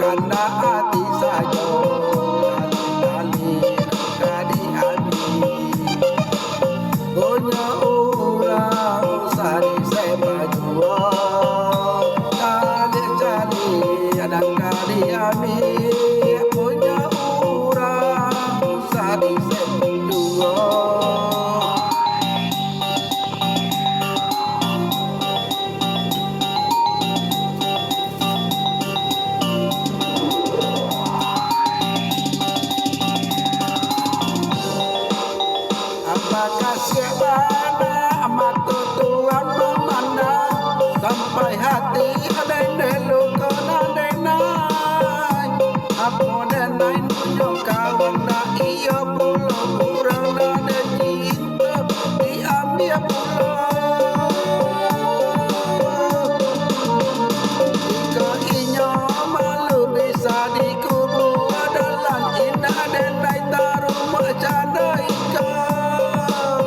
sakanda hati saja kali kali hati punya orang sari saya jua kali kali ada kali ami punya orang sari saya jua. Makasih bana amat Tuhan memandang sampai hati ada luka nandenai apa denai punya kawan dah iya pulau kurang ada cinta diambil pulau jika inya malu bisa dikubur adalah indah denai taruh macanda ikan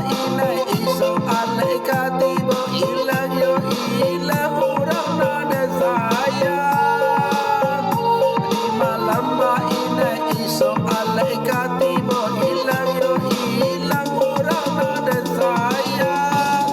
inai iso alai katibo ilah yo ilah orang nada sayang di malam inai iso alai katibo ilah yo ilah orang nada sayang.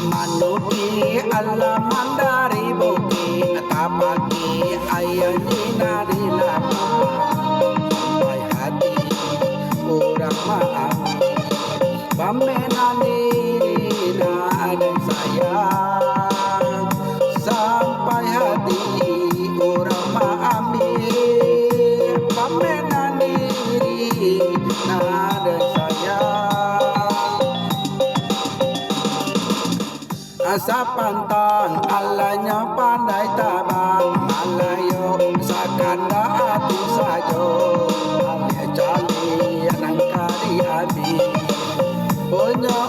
Manuki alaman dari bukit tapaki ayah dari lama sampai hati orang maaf pamenani ada sayang sampai hati orang maafin pamenani ada sayang. Asa pantang alanya pandai tabang alayo sakanda hati sajo alia cali anang kari abi punya